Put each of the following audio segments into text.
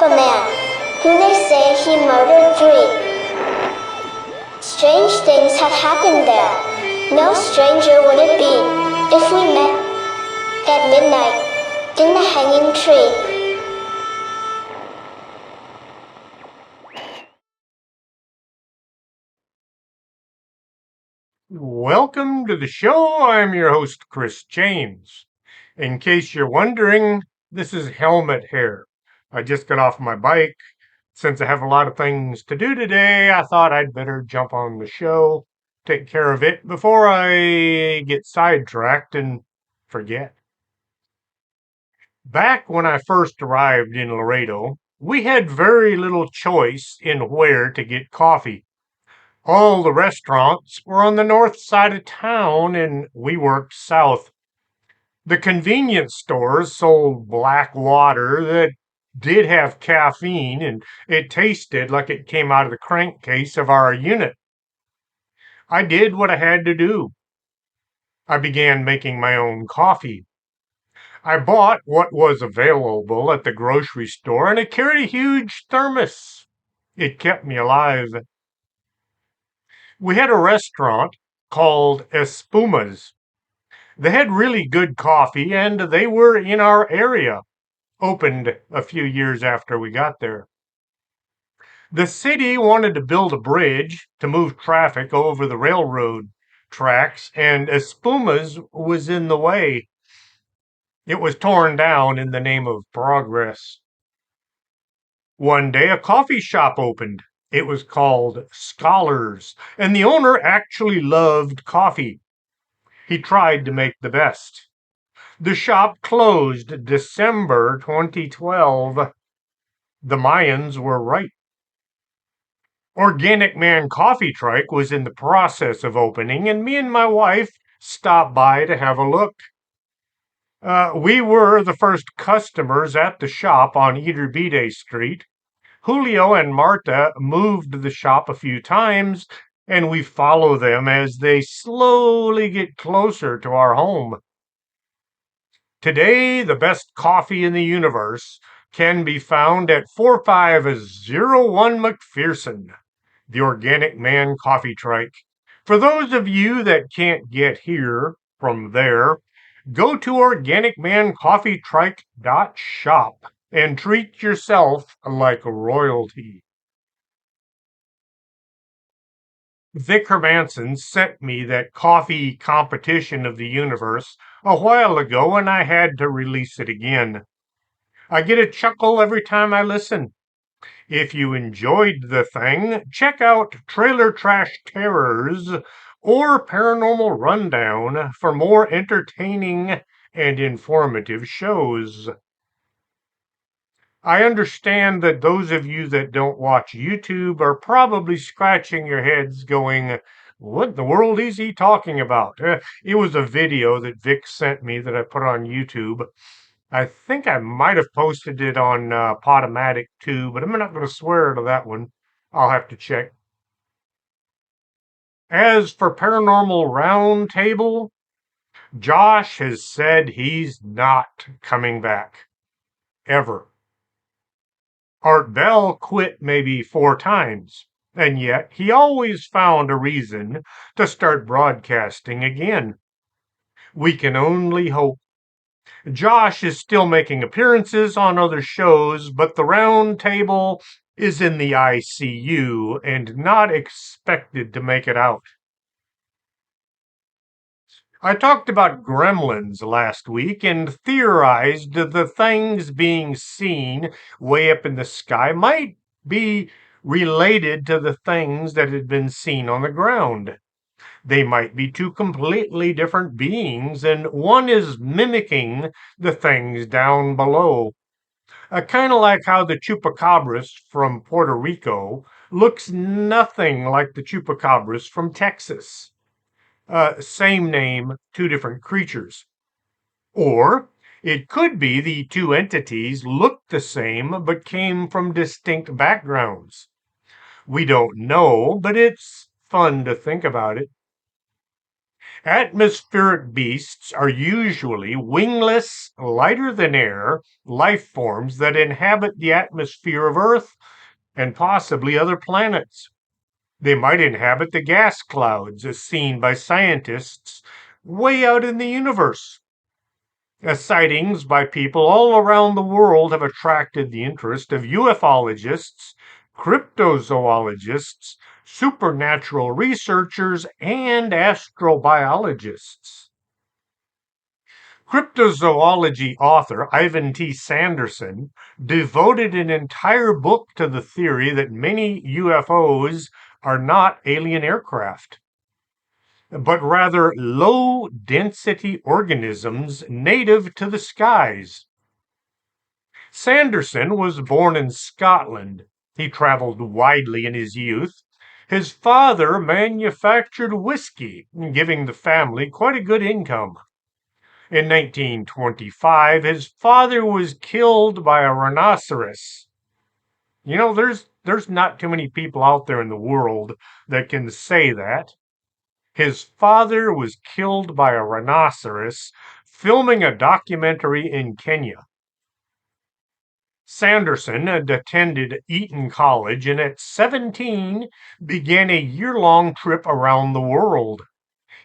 a man who they say he murdered 3. Strange things have happened there. No stranger would it be if we met at midnight in the hanging tree. Welcome to the show. I'm your host, Chris James. In case you're wondering, this is helmet hair. I just got off my bike. Since I have a lot of things to do today, I thought I'd better jump on the show, take care of it before I get sidetracked and forget. Back when I first arrived in Laredo, we had very little choice in where to get coffee. All the restaurants were on the north side of town, and we worked south. The convenience stores sold black water that did have caffeine, and it tasted like it came out of the crankcase of our unit. I did what I had to do. I began making my own coffee. I bought what was available at the grocery store, and it carried a huge thermos. It kept me alive. We had a restaurant called Espumas. They had really good coffee, and they were in our area. Opened a few years after we got there. The city wanted to build a bridge to move traffic over the railroad tracks, and Espumas was in the way. It was torn down in the name of progress. One day, a coffee shop opened. It was called Scholars, and the owner actually loved coffee. He tried to make the best. The shop closed December 2012. The Mayans were right. Organic Man Coffee Trike was in the process of opening, and me and my wife stopped by to have a look. We were the first customers at the shop on Iturbide Street. Julio and Marta moved the shop a few times, and we follow them as they slowly get closer to our home. Today, the best coffee in the universe can be found at 4501 McPherson, the Organic Man Coffee Trike. For those of you that can't get here from there, go to organicmancoffeetrike.shop and treat yourself like royalty. Vic Hermanson sent me that coffee competition of the universe a while ago, and I had to release it again. I get a chuckle every time I listen. If you enjoyed the thing, check out Trailer Trash Terrors or Paranormal Rundown for more entertaining and informative shows. I understand that those of you that don't watch YouTube are probably scratching your heads going, what in the world is he talking about? It was a video that Vic sent me that I put on YouTube. I think I might have posted it on Podomatic too, but I'm not going to swear to that one. I'll have to check. As for Paranormal Roundtable, Josh has said he's not coming back. Ever. Art Bell quit maybe 4 times, and yet he always found a reason to start broadcasting again. We can only hope. Josh is still making appearances on other shows, but the round table is in the ICU and not expected to make it out. I talked about gremlins last week and theorized the things being seen way up in the sky might be related to the things that had been seen on the ground. They might be 2 completely different beings, and one is mimicking the things down below. Kind of like how the chupacabras from Puerto Rico looks nothing like the chupacabras from Texas. Same name, 2 different creatures. Or it could be the 2 entities looked the same but came from distinct backgrounds. We don't know, but it's fun to think about it. Atmospheric beasts are usually wingless, lighter than air life forms that inhabit the atmosphere of Earth and possibly other planets. They might inhabit the gas clouds as seen by scientists way out in the universe. Sightings by people all around the world have attracted the interest of ufologists, cryptozoologists, supernatural researchers, and astrobiologists. Cryptozoology author Ivan T. Sanderson devoted an entire book to the theory that many UFOs are not alien aircraft, but rather low density organisms native to the skies. Sanderson was born in Scotland. He traveled widely in his youth. His father manufactured whiskey, giving the family quite a good income. In 1925, his father was killed by a rhinoceros. You know, there's not too many people out there in the world that can say that. His father was killed by a rhinoceros filming a documentary in Kenya. Sanderson had attended Eton College and at 17 began a year-long trip around the world.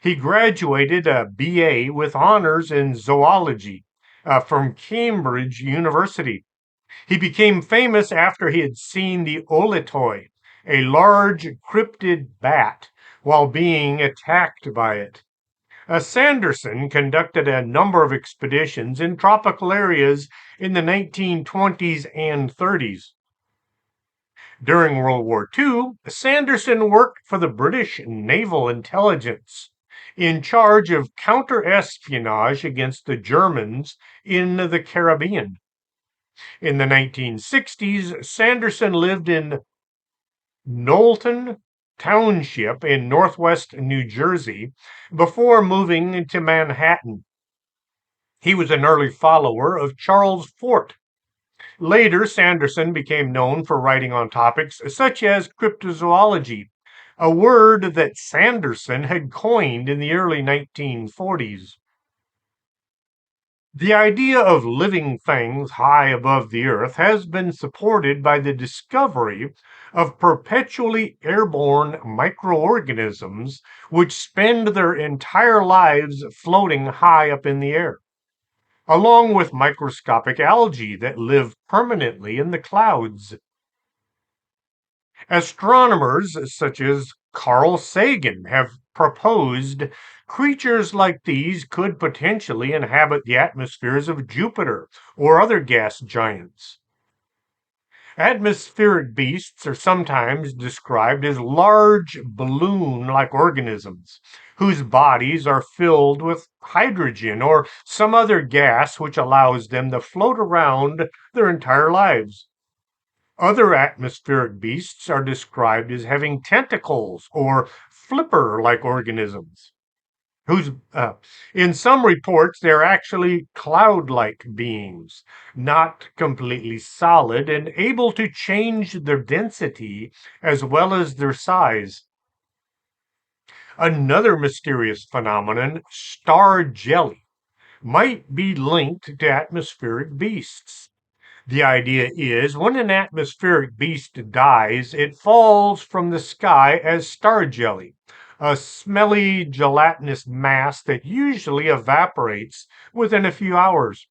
He graduated a BA with honors in zoology from Cambridge University. He became famous after he had seen the Olitoi, a large cryptid bat, while being attacked by it. Sanderson conducted a number of expeditions in tropical areas in the 1920s and 30s. During World War II, Sanderson worked for the British Naval Intelligence, in charge of counter-espionage against the Germans in the Caribbean. In the 1960s, Sanderson lived in Knowlton Township in northwest New Jersey before moving to Manhattan. He was an early follower of Charles Fort. Later, Sanderson became known for writing on topics such as cryptozoology, a word that Sanderson had coined in the early 1940s. The idea of living things high above the earth has been supported by the discovery of perpetually airborne microorganisms which spend their entire lives floating high up in the air, along with microscopic algae that live permanently in the clouds. Astronomers such as Carl Sagan have proposed creatures like these could potentially inhabit the atmospheres of Jupiter or other gas giants. Atmospheric beasts are sometimes described as large balloon like organisms whose bodies are filled with hydrogen or some other gas which allows them to float around their entire lives. Other atmospheric beasts are described as having tentacles or flipper like organisms, whose, in some reports, they're actually cloud like beings, not completely solid and able to change their density as well as their size. Another mysterious phenomenon, star jelly, might be linked to atmospheric beasts. The idea is when an atmospheric beast dies, it falls from the sky as star jelly, a smelly, gelatinous mass that usually evaporates within a few hours.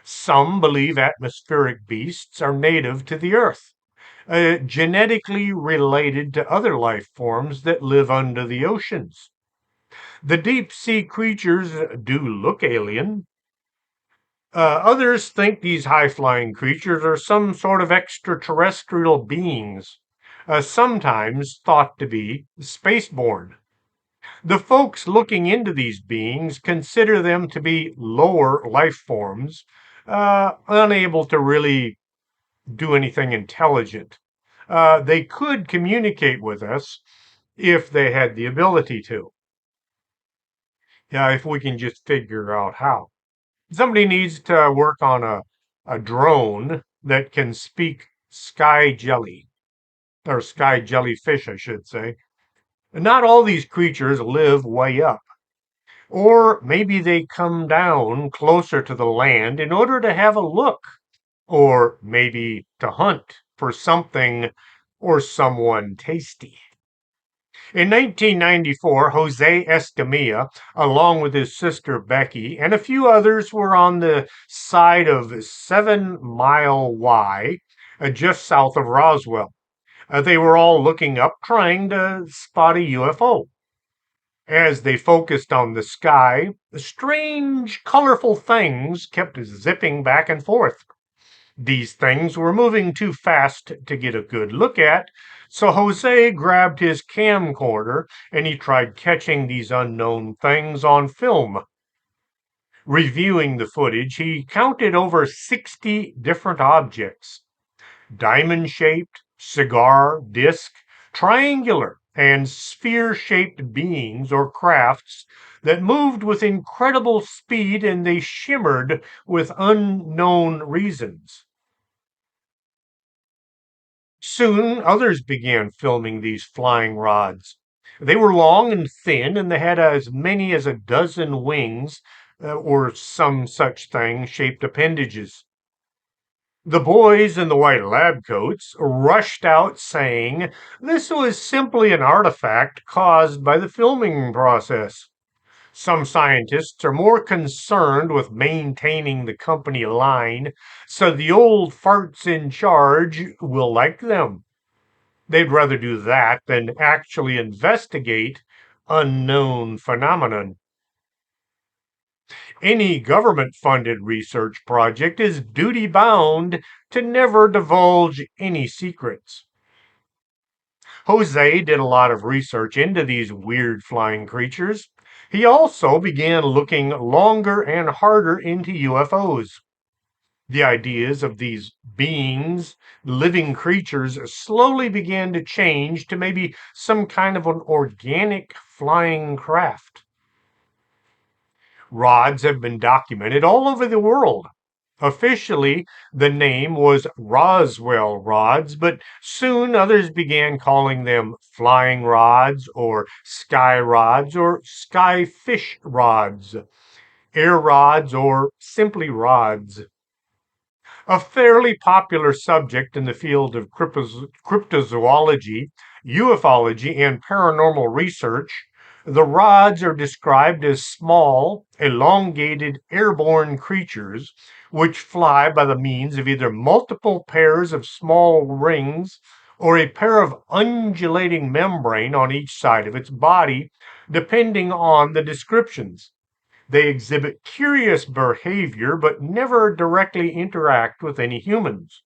Some believe atmospheric beasts are native to the Earth, genetically related to other life forms that live under the oceans. The deep sea creatures do look alien. Others think these high flying creatures are some sort of extraterrestrial beings, sometimes thought to be spaceborne. The folks looking into these beings consider them to be lower life forms, unable to really do anything intelligent. They could communicate with us if they had the ability to. Yeah, if we can just figure out how. Somebody needs to work on a drone that can speak sky jelly, or sky jellyfish, I should say. And not all these creatures live way up. Or maybe they come down closer to the land in order to have a look, or maybe to hunt for something or someone tasty. In 1994, Jose Escamilla, along with his sister Becky, and a few others were on the side of 7 Mile Y, just south of Roswell. They were all looking up, trying to spot a UFO. As they focused on the sky, strange, colorful things kept zipping back and forth. These things were moving too fast to get a good look at, so Jose grabbed his camcorder and he tried catching these unknown things on film. Reviewing the footage, he counted over 60 different objects: diamond shaped, cigar, disc, triangular, and sphere shaped beings or crafts that moved with incredible speed and they shimmered with unknown reasons. Soon others began filming these flying rods. They were long and thin, and they had as many as a dozen wings or some such thing shaped appendages. The boys in the white lab coats rushed out saying this was simply an artifact caused by the filming process. Some scientists are more concerned with maintaining the company line so the old farts in charge will like them. They'd rather do that than actually investigate unknown phenomenon. Any government funded research project is duty bound to never divulge any secrets. Jose did a lot of research into these weird flying creatures. He also began looking longer and harder into UFOs. The ideas of these beings, living creatures, slowly began to change to maybe some kind of an organic flying craft. Rods have been documented all over the world. Officially, the name was Roswell rods, but soon others began calling them flying rods or sky rods or sky fish rods, air rods or simply rods. A fairly popular subject in the field of cryptozoology, ufology, and paranormal research, the rods are described as small, elongated, airborne creatures which fly by the means of either multiple pairs of small rings or a pair of undulating membrane on each side of its body, depending on the descriptions. They exhibit curious behavior but never directly interact with any humans.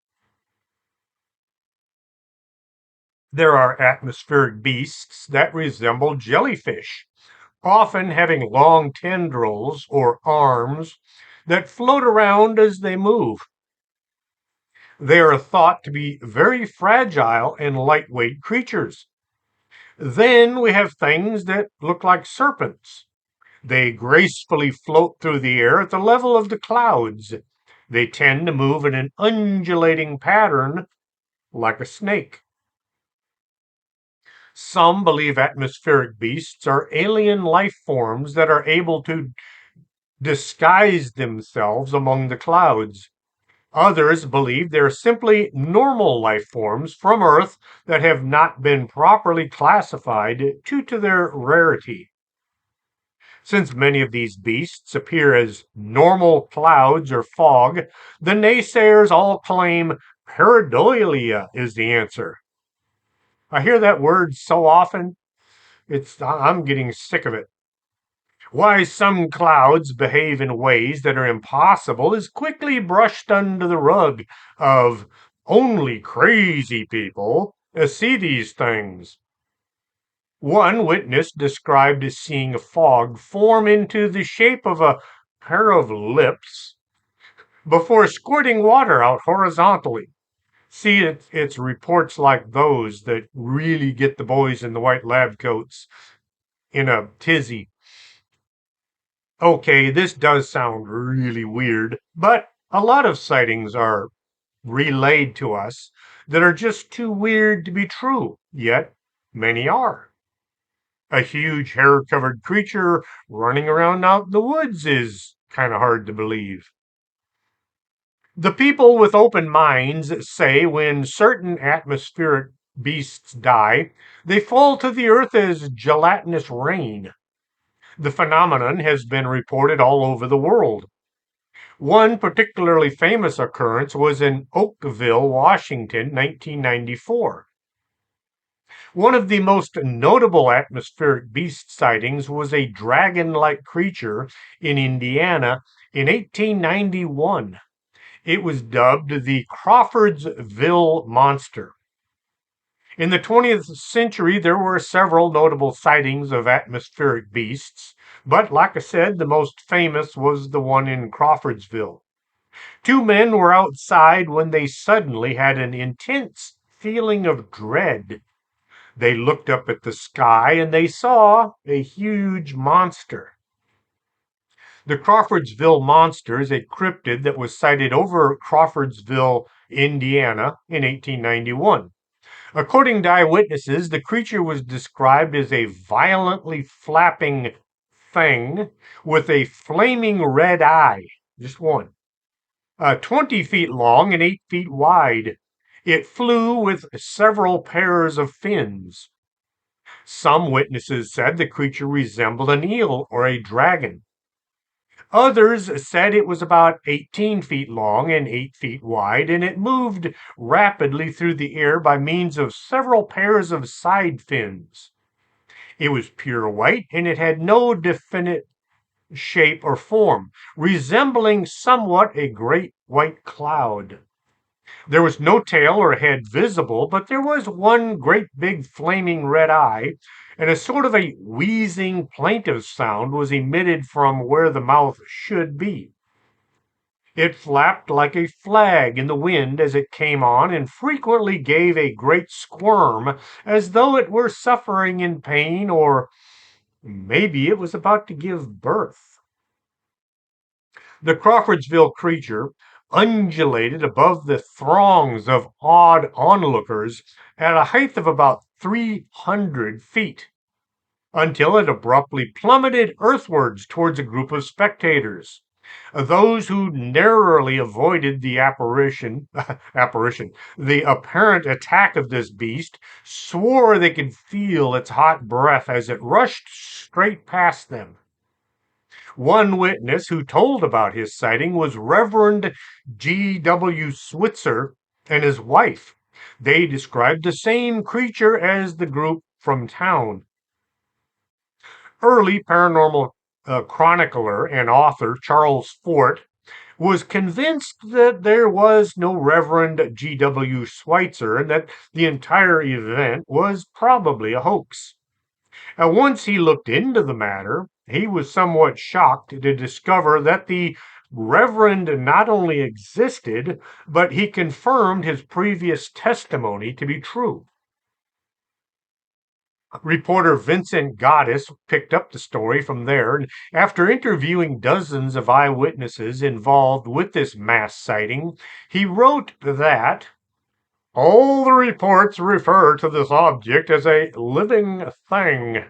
There are atmospheric beasts that resemble jellyfish, often having long tendrils or arms that float around as they move. They are thought to be very fragile and lightweight creatures. Then we have things that look like serpents. They gracefully float through the air at the level of the clouds. They tend to move in an undulating pattern like a snake. Some believe atmospheric beasts are alien life forms that are able to disguise themselves among the clouds. Others believe they're simply normal life forms from Earth that have not been properly classified due to their rarity. Since many of these beasts appear as normal clouds or fog, the naysayers all claim pareidolia is the answer. I hear that word so often, I'm getting sick of it. Why some clouds behave in ways that are impossible is quickly brushed under the rug of only crazy people see these things. One witness described seeing a fog form into the shape of a pair of lips before squirting water out horizontally. See, it's reports like those that really get the boys in the white lab coats in a tizzy. Okay, this does sound really weird, but a lot of sightings are relayed to us that are just too weird to be true, yet many are. A huge hair-covered creature running around out in the woods is kind of hard to believe. The people with open minds say when certain atmospheric beasts die, they fall to the earth as gelatinous rain. The phenomenon has been reported all over the world. One particularly famous occurrence was in Oakville, Washington, 1994. One of the most notable atmospheric beast sightings was a dragon like creature in Indiana in 1891. It was dubbed the Crawfordsville Monster. In the 20th century, there were several notable sightings of atmospheric beasts, but like I said, the most famous was the one in Crawfordsville. Two men were outside when they suddenly had an intense feeling of dread. They looked up at the sky and they saw a huge monster. The Crawfordsville Monster is a cryptid that was sighted over Crawfordsville, Indiana in 1891. According to eyewitnesses, the creature was described as a violently flapping thing with a flaming red eye, just one, 20 feet long and 8 feet wide. It flew with several pairs of fins. Some witnesses said the creature resembled an eel or a dragon. Others said it was about 18 feet long and 8 feet wide, and it moved rapidly through the air by means of several pairs of side fins. It was pure white, and it had no definite shape or form, resembling somewhat a great white cloud. There was no tail or head visible, but there was one great big flaming red eye, and a sort of a wheezing, plaintive sound was emitted from where the mouth should be. It flapped like a flag in the wind as it came on, and frequently gave a great squirm as though it were suffering in pain, or maybe it was about to give birth. The Crawfordsville creature undulated above the throngs of awed onlookers at a height of about 300 feet until it abruptly plummeted earthwards towards a group of spectators. Those who narrowly avoided the the apparent attack of this beast, swore they could feel its hot breath as it rushed straight past them. One witness who told about his sighting was Reverend G.W. Switzer and his wife. They described the same creature as the group from town. Early paranormal chronicler and author Charles Fort was convinced that there was no Reverend G.W. Schweitzer and that the entire event was probably a hoax. Once he looked into the matter, he was somewhat shocked to discover that the Reverend not only existed, but he confirmed his previous testimony to be true. Reporter Vincent Gaddis picked up the story from there, and after interviewing dozens of eyewitnesses involved with this mass sighting, he wrote that all the reports refer to this object as a living thing.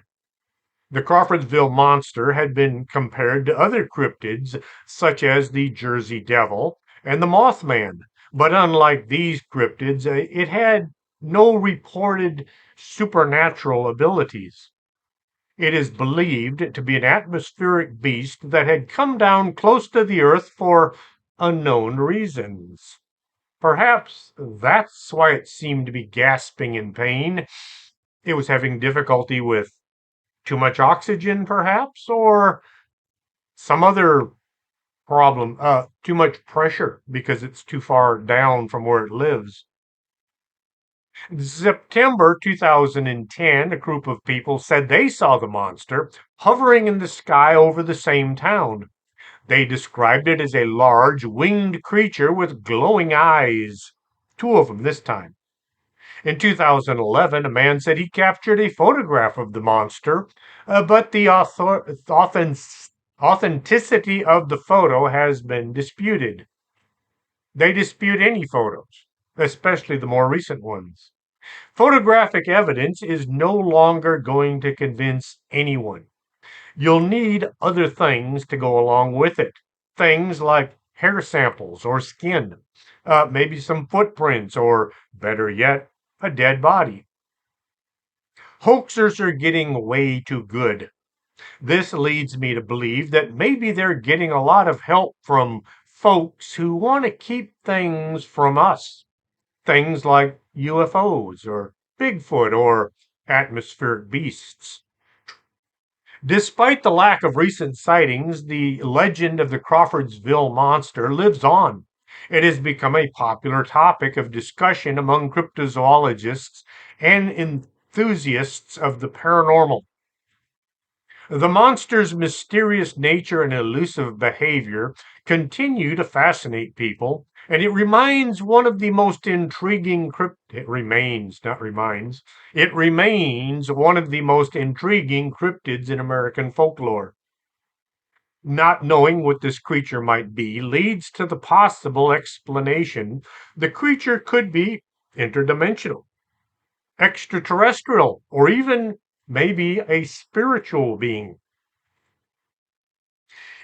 The Crawfordsville Monster had been compared to other cryptids, such as the Jersey Devil and the Mothman, but unlike these cryptids, it had no reported supernatural abilities. It is believed to be an atmospheric beast that had come down close to the Earth for unknown reasons. Perhaps that's why it seemed to be gasping in pain. It was having difficulty with too much oxygen, perhaps, or some other problem, too much pressure because it's too far down from where it lives. In September 2010, a group of people said they saw the monster hovering in the sky over the same town. They described it as a large winged creature with glowing eyes, two of them this time. In 2011, a man said he captured a photograph of the monster, but the authenticity of the photo has been disputed. They dispute any photos, especially the more recent ones. Photographic evidence is no longer going to convince anyone. You'll need other things to go along with it. Things like hair samples or skin, maybe some footprints, or better yet, a dead body. Hoaxers are getting way too good. This leads me to believe that maybe they're getting a lot of help from folks who want to keep things from us. Things like UFOs or Bigfoot or atmospheric beasts. Despite the lack of recent sightings, the legend of the Crawfordsville monster lives on. It has become a popular topic of discussion among cryptozoologists and enthusiasts of the paranormal. The monster's mysterious nature and elusive behavior continue to fascinate people, and it remains one of the most intriguing it remains, not reminds. It remains one of the most intriguing cryptids in American folklore. Not knowing what this creature might be leads to the possible explanation the creature could be interdimensional, extraterrestrial, or even maybe a spiritual being.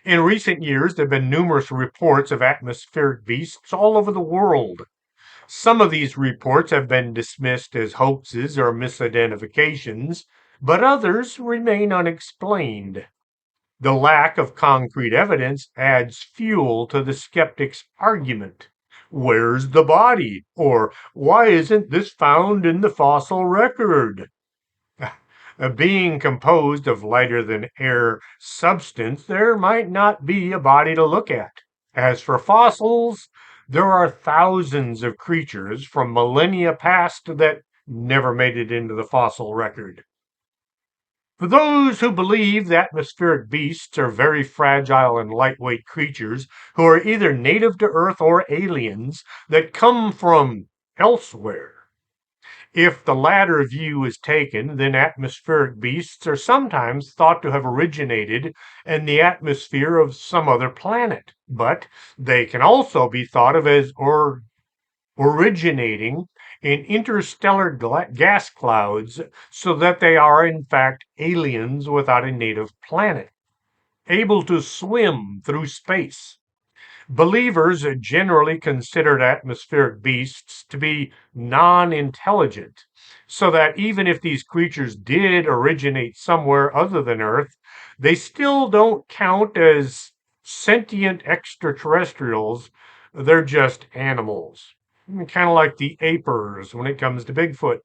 In recent years, there have been numerous reports of atmospheric beasts all over the world. Some of these reports have been dismissed as hoaxes or misidentifications, but others remain unexplained. The lack of concrete evidence adds fuel to the skeptic's argument. Where's the body? Or why isn't this found in the fossil record? Being composed of lighter than air substance, there might not be a body to look at. As for fossils, there are thousands of creatures from millennia past that never made it into the fossil record. For those who believe the atmospheric beasts are very fragile and lightweight creatures who are either native to Earth or aliens that come from elsewhere, if the latter view is taken, then atmospheric beasts are sometimes thought to have originated in the atmosphere of some other planet, but they can also be thought of as originating in interstellar gas clouds, so that they are in fact aliens without a native planet, able to swim through space. Believers generally considered atmospheric beasts to be non intelligent, so that even if these creatures did originate somewhere other than Earth, they still don't count as sentient extraterrestrials. They're just animals. Kind of like the apers when it comes to Bigfoot.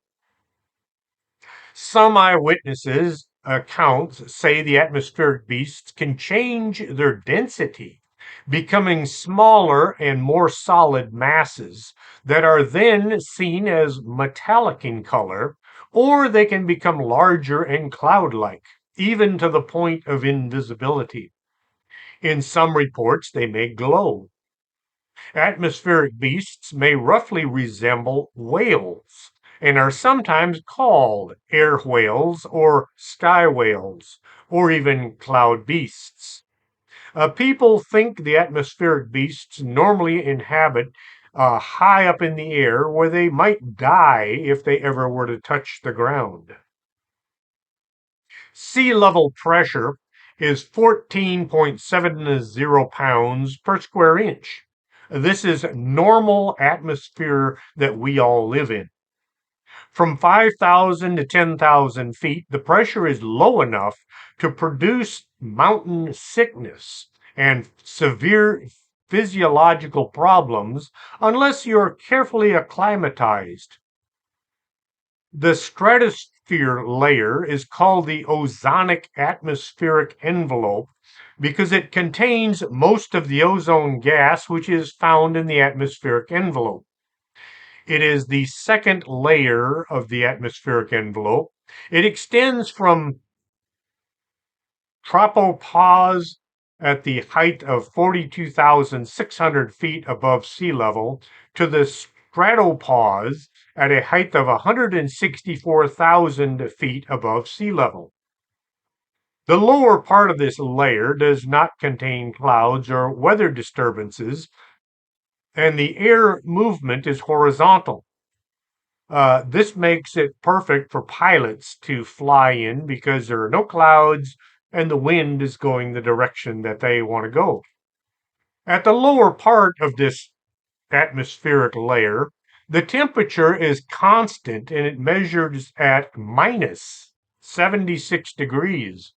Some eyewitnesses accounts say the atmospheric beasts can change their density, becoming smaller and more solid masses that are then seen as metallic in color, or they can become larger and cloud-like, even to the point of invisibility. In some reports, they may glow. Atmospheric beasts may roughly resemble whales and are sometimes called air whales or sky whales or even cloud beasts. People think the atmospheric beasts normally inhabit high up in the air where they might die if they ever were to touch the ground. Sea level pressure is 14.70 pounds per square inch. This is normal atmosphere that we all live in. From 5,000 to 10,000 feet, the pressure is low enough to produce mountain sickness and severe physiological problems unless you're carefully acclimatized. The stratosphere layer is called the ozonic atmospheric envelope because it contains most of the ozone gas which is found in the atmospheric envelope. It is the second layer of the atmospheric envelope. It extends from tropopause at the height of 42,600 feet above sea level to the stratopause at a height of 164,000 feet above sea level. The lower part of this layer does not contain clouds or weather disturbances, and the air movement is horizontal. This makes it perfect for pilots to fly in because there are no clouds and the wind is going the direction that they want to go. At the lower part of this atmospheric layer, the temperature is constant and it measures at minus 76 degrees.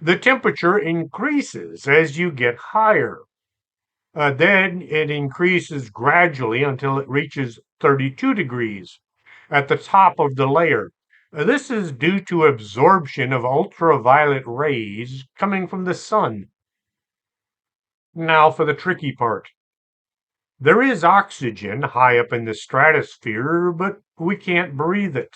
The temperature increases as you get higher. Then it increases gradually until it reaches 32 degrees at the top of the layer. This is due to absorption of ultraviolet rays coming from the sun. Now for the tricky part. There is oxygen high up in the stratosphere, but we can't breathe it.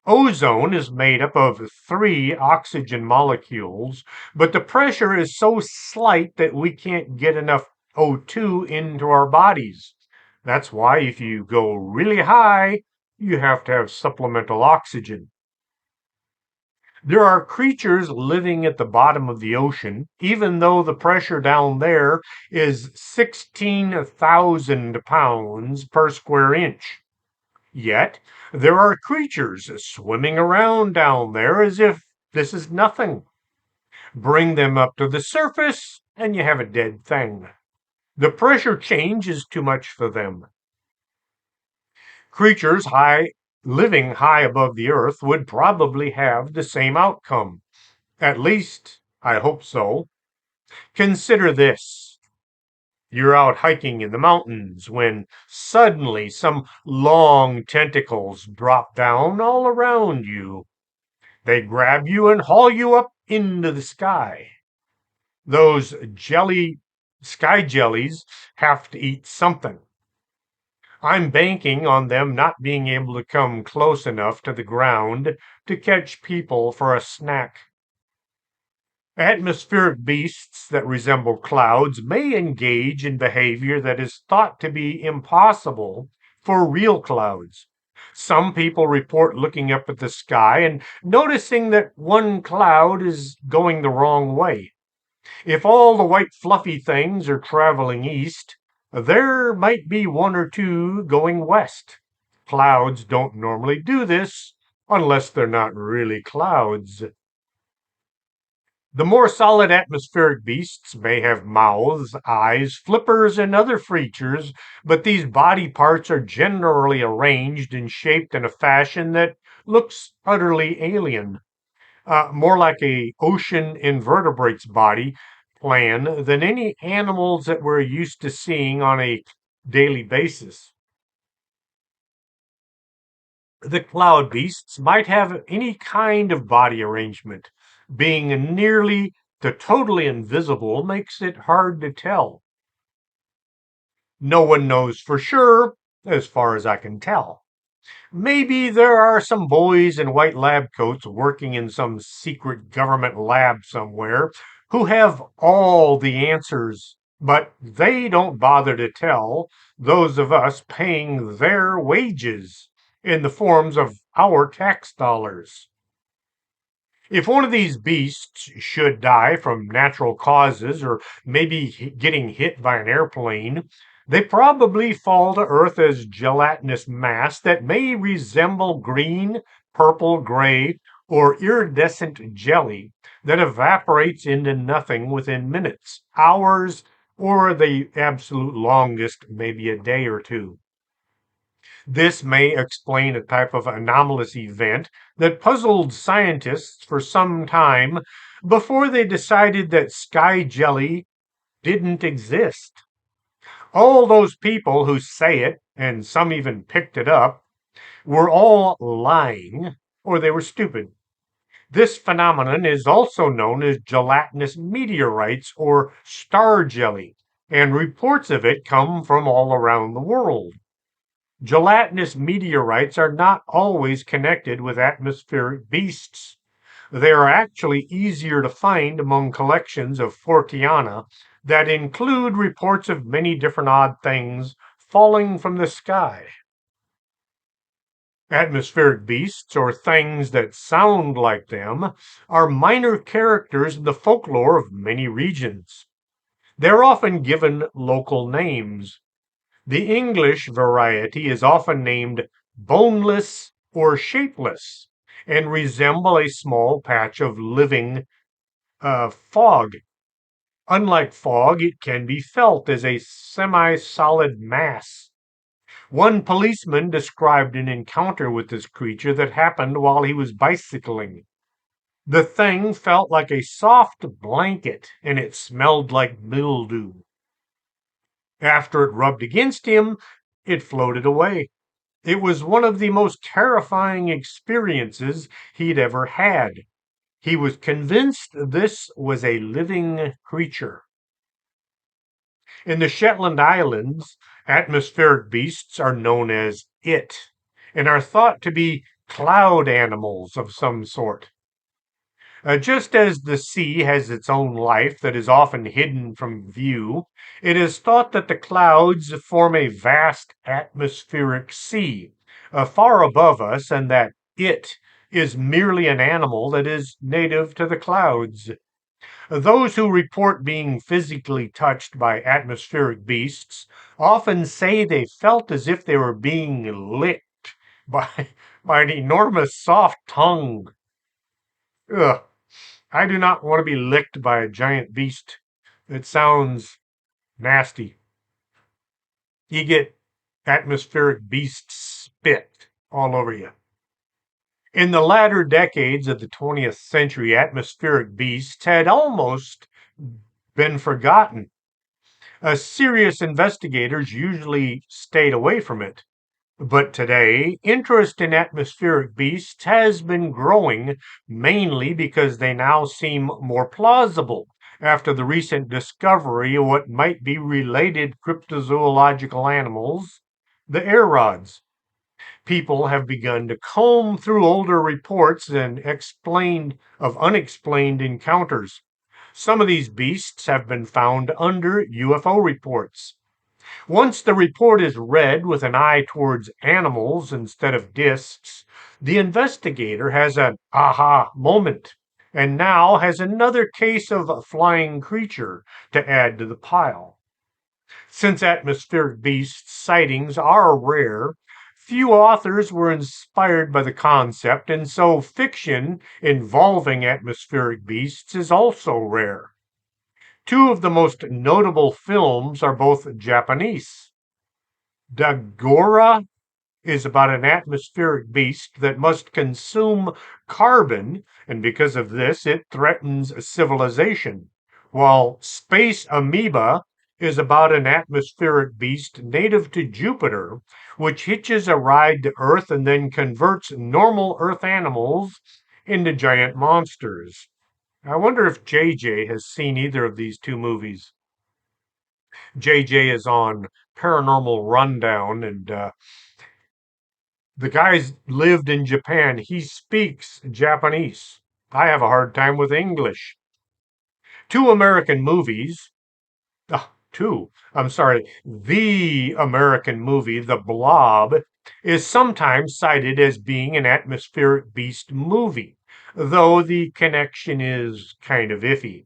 Ozone is made up of three oxygen molecules, but the pressure is so slight that we can't get enough O2 into our bodies. That's why if you go really high, you have to have supplemental oxygen. There are creatures living at the bottom of the ocean, even though the pressure down there is 16,000 pounds per square inch. Yet, there are creatures swimming around down there as if this is nothing. Bring them up to the surface, and you have a dead thing. The pressure change is too much for them. Creatures living high above the earth would probably have the same outcome. At least, I hope so. Consider this. You're out hiking in the mountains when suddenly some long tentacles drop down all around you. They grab you and haul you up into the sky. Those sky jellies have to eat something. I'm banking on them not being able to come close enough to the ground to catch people for a snack. Atmospheric beasts that resemble clouds may engage in behavior that is thought to be impossible for real clouds. Some people report looking up at the sky and noticing that one cloud is going the wrong way. If all the white fluffy things are traveling east, there might be one or two going west. Clouds don't normally do this unless they're not really clouds. The more solid atmospheric beasts may have mouths, eyes, flippers, and other features, but these body parts are generally arranged and shaped in a fashion that looks utterly alien, more like a ocean invertebrate's body plan than any animals that we're used to seeing on a daily basis. The cloud beasts might have any kind of body arrangement. Being nearly to totally invisible makes it hard to tell. No one knows for sure, as far as I can tell. Maybe there are some boys in white lab coats working in some secret government lab somewhere who have all the answers, but they don't bother to tell those of us paying their wages in the forms of our tax dollars. If one of these beasts should die from natural causes or maybe getting hit by an airplane, they probably fall to Earth as gelatinous mass that may resemble green, purple, gray, or iridescent jelly that evaporates into nothing within minutes, hours, or the absolute longest, maybe a day or two. This may explain a type of anomalous event that puzzled scientists for some time before they decided that sky jelly didn't exist. All those people who say it, and some even picked it up, were all lying or they were stupid. This phenomenon is also known as gelatinous meteorites or star jelly, and reports of it come from all around the world. Gelatinous meteorites are not always connected with atmospheric beasts. They are actually easier to find among collections of Forteana that include reports of many different odd things falling from the sky. Atmospheric beasts, or things that sound like them, are minor characters in the folklore of many regions. They're often given local names. The English variety is often named boneless or shapeless, and resemble a small patch of living fog. Unlike fog, it can be felt as a semi solid mass. One policeman described an encounter with this creature that happened while he was bicycling. The thing felt like a soft blanket and it smelled like mildew. After it rubbed against him, it floated away. It was one of the most terrifying experiences he'd ever had. He was convinced this was a living creature. In the Shetland Islands, atmospheric beasts are known as it and are thought to be cloud animals of some sort. Just as the sea has its own life that is often hidden from view, it is thought that the clouds form a vast atmospheric sea far above us, and that it is merely an animal that is native to the clouds. Those who report being physically touched by atmospheric beasts often say they felt as if they were being licked by, by an enormous soft tongue. Ugh. I do not want to be licked by a giant beast. It sounds nasty. You get atmospheric beast spit all over you. In the latter decades of the 20th century, atmospheric beasts had almost been forgotten. Serious investigators usually stayed away from it. But today, interest in atmospheric beasts has been growing mainly because they now seem more plausible after the recent discovery of what might be related cryptozoological animals, the air rods. People have begun to comb through older reports and explained of unexplained encounters. Some of these beasts have been found under UFO reports. Once the report is read with an eye towards animals instead of discs, the investigator has an aha moment and now has another case of a flying creature to add to the pile. Since atmospheric beast sightings are rare, few authors were inspired by the concept, and so fiction involving atmospheric beasts is also rare. Two of the most notable films are both Japanese. Dagora is about an atmospheric beast that must consume carbon, and because of this, it threatens civilization. While Space Amoeba is about an atmospheric beast native to Jupiter, which hitches a ride to Earth and then converts normal Earth animals into giant monsters. I wonder if JJ has seen either of these two movies. JJ is on Paranormal Rundown, and the guy's lived in Japan. He speaks Japanese. I have a hard time with English. Two American movies. I'm sorry. The American movie, The Blob, is sometimes cited as being an atmospheric beast movie, though the connection is kind of iffy.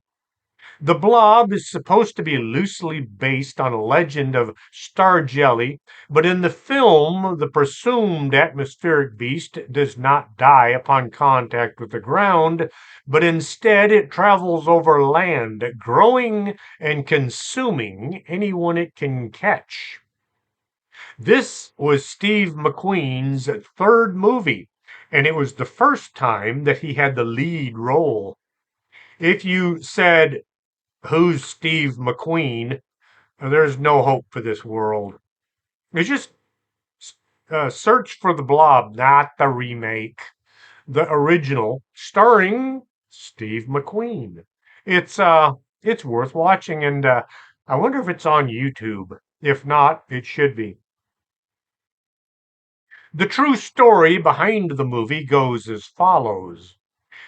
The Blob is supposed to be loosely based on a legend of star jelly, but in the film, the presumed atmospheric beast does not die upon contact with the ground, but instead it travels over land, growing and consuming anyone it can catch. This was Steve McQueen's third movie, and it was the first time that he had the lead role. If you said, "Who's Steve McQueen?" There's no hope for this world. It's just search for The Blob, not the remake, the original, starring Steve McQueen. It's worth watching, and I wonder if it's on YouTube. If not, it should be. The true story behind the movie goes as follows.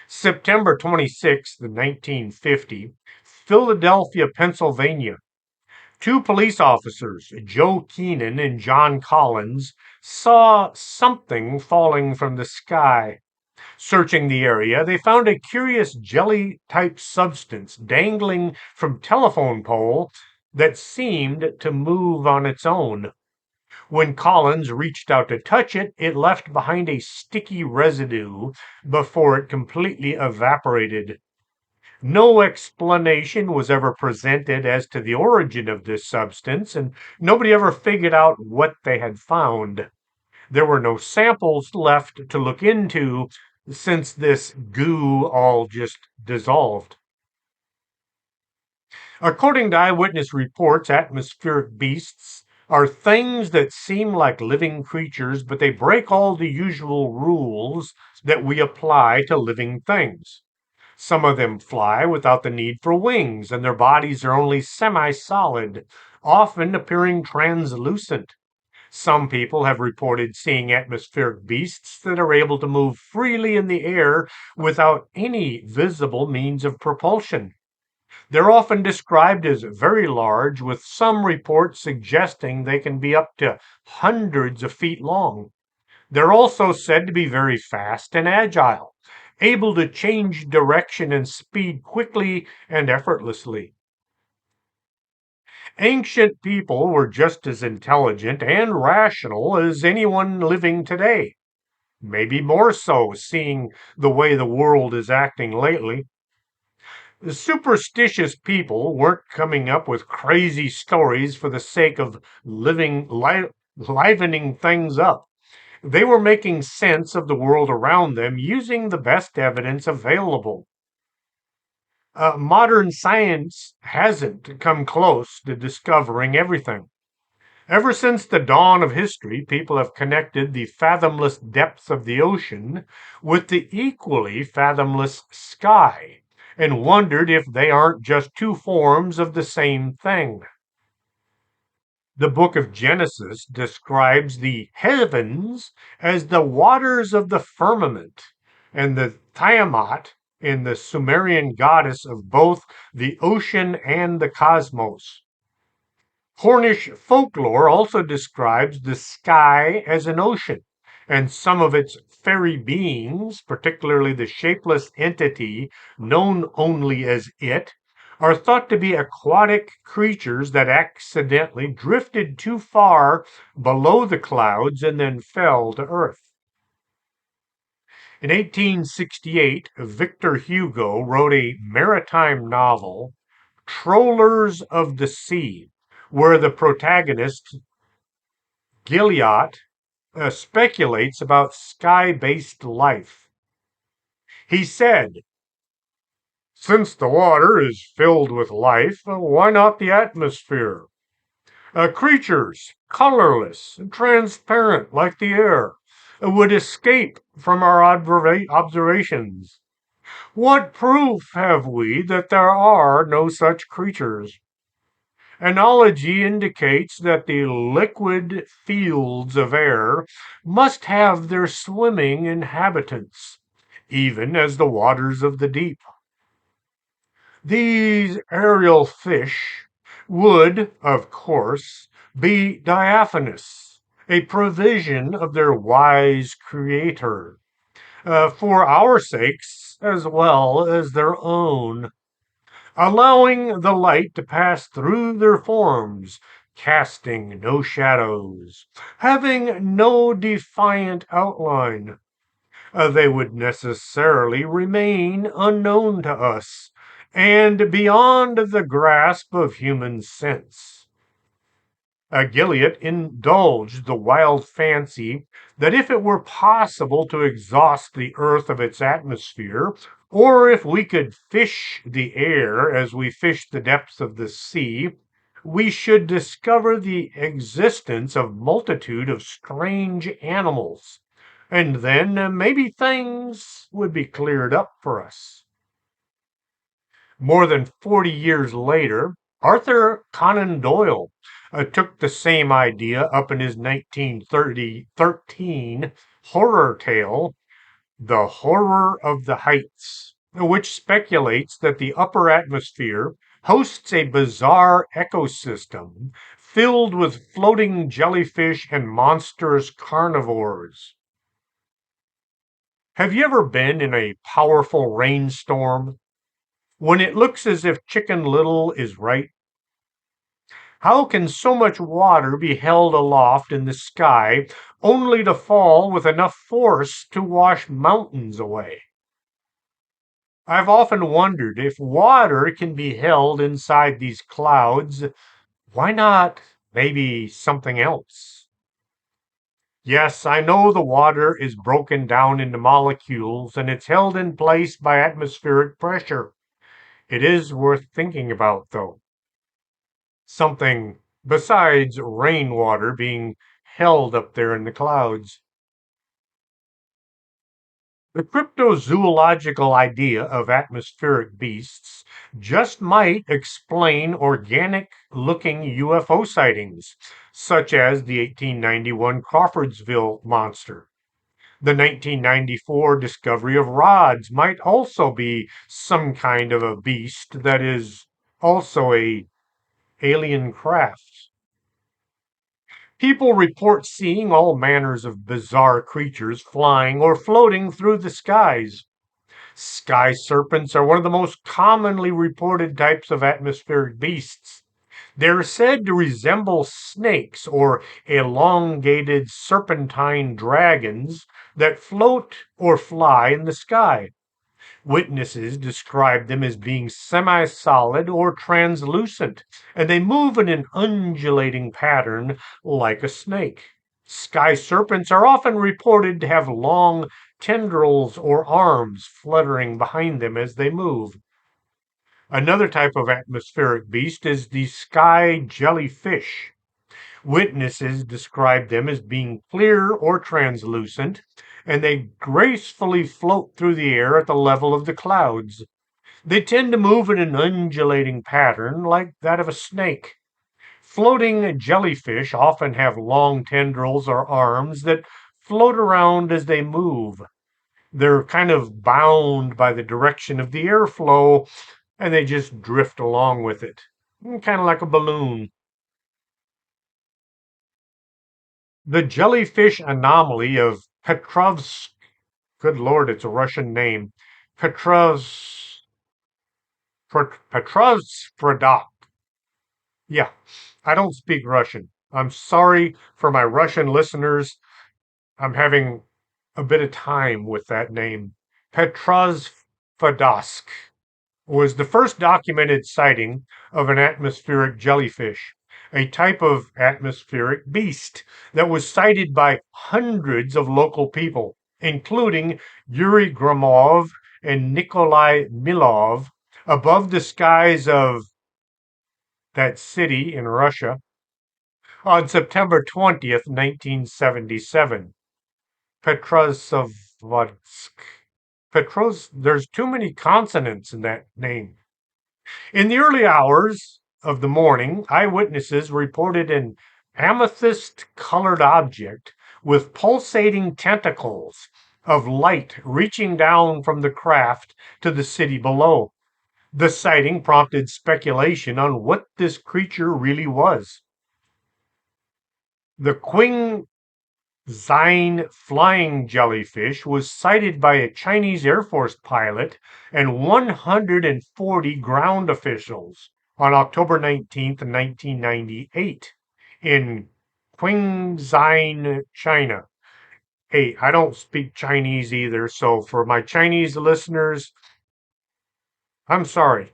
September 26th, 1950, Philadelphia, Pennsylvania. Two police officers, Joe Keenan and John Collins, saw something falling from the sky. Searching the area, they found a curious jelly-type substance dangling from telephone pole that seemed to move on its own. When Collins reached out to touch it, it left behind a sticky residue before it completely evaporated. No explanation was ever presented as to the origin of this substance, and nobody ever figured out what they had found. There were no samples left to look into since this goo all just dissolved. According to eyewitness reports, atmospheric beasts are things that seem like living creatures, but they break all the usual rules that we apply to living things. Some of them fly without the need for wings, and their bodies are only semi solid, often appearing translucent. Some people have reported seeing atmospheric beasts that are able to move freely in the air without any visible means of propulsion. They're often described as very large, with some reports suggesting they can be up to hundreds of feet long. They're also said to be very fast and agile, able to change direction and speed quickly and effortlessly. Ancient people were just as intelligent and rational as anyone living today. Maybe more so, seeing the way the world is acting lately. The superstitious people weren't coming up with crazy stories for the sake of livening things up. They were making sense of the world around them using the best evidence available. Modern science hasn't come close to discovering everything. Ever since the dawn of history, people have connected the fathomless depths of the ocean with the equally fathomless sky and wondered if they aren't just two forms of the same thing. The book of Genesis describes the heavens as the waters of the firmament, and the Tiamat in the Sumerian goddess of both the ocean and the cosmos. Cornish folklore also describes the sky as an ocean, and some of its fairy beings, particularly the shapeless entity known only as it, are thought to be aquatic creatures that accidentally drifted too far below the clouds and then fell to earth. In 1868, Victor Hugo wrote a maritime novel, Trollers of the Sea, where the protagonist, Gilliatt, speculates about sky based life. He said, "Since the water is filled with life, why not the atmosphere? Creatures, colorless and transparent like the air, would escape from our observations. What proof have we that there are no such creatures? Analogy indicates that the liquid fields of air must have their swimming inhabitants, even as the waters of the deep. These aerial fish would, of course, be diaphanous, a provision of their wise creator, for our sakes as well as their own, allowing the light to pass through their forms, casting no shadows, having no defiant outline. They would necessarily remain unknown to us and beyond the grasp of human sense. Gilliatt indulged the wild fancy that if it were possible to exhaust the earth of its atmosphere, or if we could fish the air as we fish the depths of the sea, we should discover the existence of multitude of strange animals, and then maybe things would be cleared up for us. More than 40 years later, Arthur Conan Doyle took the same idea up in his 1913 horror tale, The Horror of the Heights, which speculates that the upper atmosphere hosts a bizarre ecosystem filled with floating jellyfish and monstrous carnivores. Have you ever been in a powerful rainstorm when it looks as if Chicken Little is right? How can so much water be held aloft in the sky only to fall with enough force to wash mountains away? I've often wondered if water can be held inside these clouds, why not maybe something else? Yes, I know the water is broken down into molecules and it's held in place by atmospheric pressure. It is worth thinking about, though. Something besides rainwater being held up there in the clouds. The cryptozoological idea of atmospheric beasts just might explain organic looking UFO sightings, such as the 1891 Crawfordsville monster. The 1994 discovery of rods might also be some kind of a beast that is also a alien craft. People report seeing all manners of bizarre creatures flying or floating through the skies. Sky serpents are one of the most commonly reported types of atmospheric beasts. They're said to resemble snakes or elongated serpentine dragons that float or fly in the sky. Witnesses describe them as being semi solid or translucent, and they move in an undulating pattern like a snake. Sky serpents are often reported to have long tendrils or arms fluttering behind them as they move. Another type of atmospheric beast is the sky jellyfish. Witnesses describe them as being clear or translucent, and they gracefully float through the air at the level of the clouds. They tend to move in an undulating pattern like that of a snake. Floating jellyfish often have long tendrils or arms that float around as they move. They're kind of bound by the direction of the airflow and they just drift along with it, kind of like a balloon. The jellyfish anomaly of Petrovsk, good lord, it's a Russian name, Petrovsk, Petrovskvodok. Yeah, I don't speak Russian. I'm sorry for my Russian listeners. I'm having a bit of time with that name. Petrovskvodosk was the first documented sighting of an atmospheric jellyfish, a type of atmospheric beast that was sighted by hundreds of local people, including Yuri Gromov and Nikolai Milov, above the skies of that city in Russia on September 20th, 1977. Petrosavsk. There's too many consonants in that name. In the early hours of the morning, eyewitnesses reported an amethyst colored object with pulsating tentacles of light reaching down from the craft to the city below. The sighting prompted speculation on what this creature really was. The Qingzhine flying jellyfish was sighted by a Chinese Air Force pilot and 140 ground officials on October 19th, 1998 in Qingzhine, China. Hey, I don't speak Chinese either, so for my Chinese listeners, I'm sorry.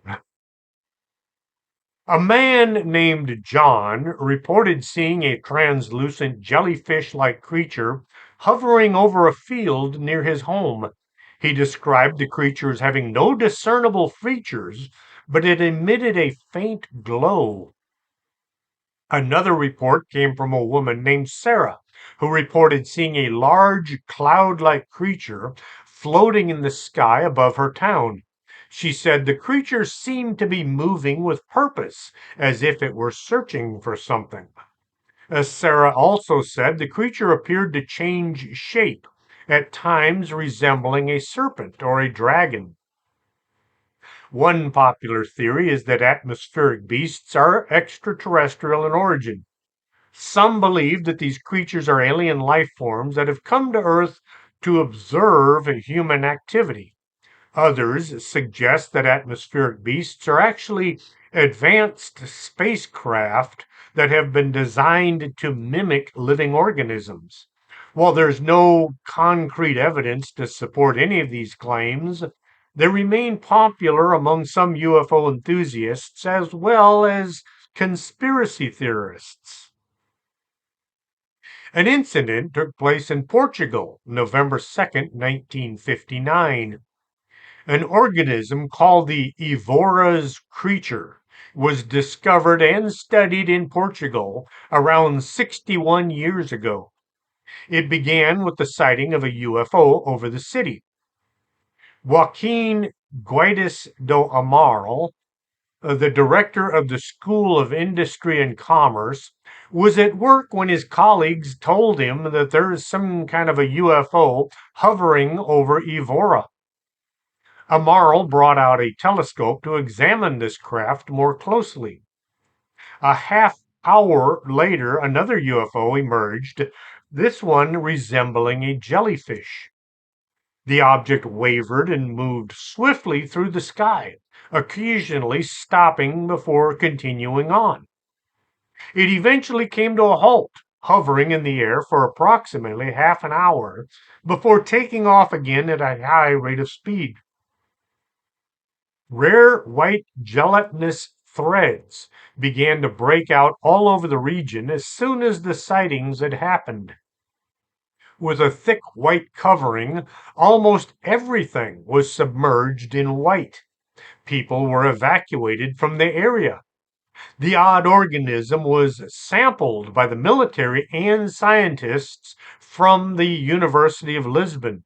A man named John reported seeing a translucent jellyfish like creature hovering over a field near his home. He described the creature as having no discernible features, but it emitted a faint glow. Another report came from a woman named Sarah, who reported seeing a large cloud like creature floating in the sky above her town. She said the creature seemed to be moving with purpose, as if it were searching for something. As Sarah also said, the creature appeared to change shape, at times resembling a serpent or a dragon. One popular theory is that atmospheric beasts are extraterrestrial in origin. Some believe that these creatures are alien life forms that have come to Earth to observe human activity. Others suggest that atmospheric beasts are actually advanced spacecraft that have been designed to mimic living organisms. While there's no concrete evidence to support any of these claims, they remain popular among some UFO enthusiasts as well as conspiracy theorists. An incident took place in Portugal, November 2nd, 1959. An organism called the Evora's creature was discovered and studied in Portugal around 61 years ago. It began with the sighting of a UFO over the city. Joaquin Guedes do Amaral, the director of the School of Industry and Commerce, was at work when his colleagues told him that there is some kind of a UFO hovering over Evora. Amaral brought out a telescope to examine this craft more closely. A half hour later, another UFO emerged, this one resembling a jellyfish. The object wavered and moved swiftly through the sky, occasionally stopping before continuing on. It eventually came to a halt, hovering in the air for approximately half an hour before taking off again at a high rate of speed. Rare white gelatinous threads began to break out all over the region as soon as the sightings had happened. With a thick white covering, almost everything was submerged in white. People were evacuated from the area. The odd organism was sampled by the military and scientists from the University of Lisbon.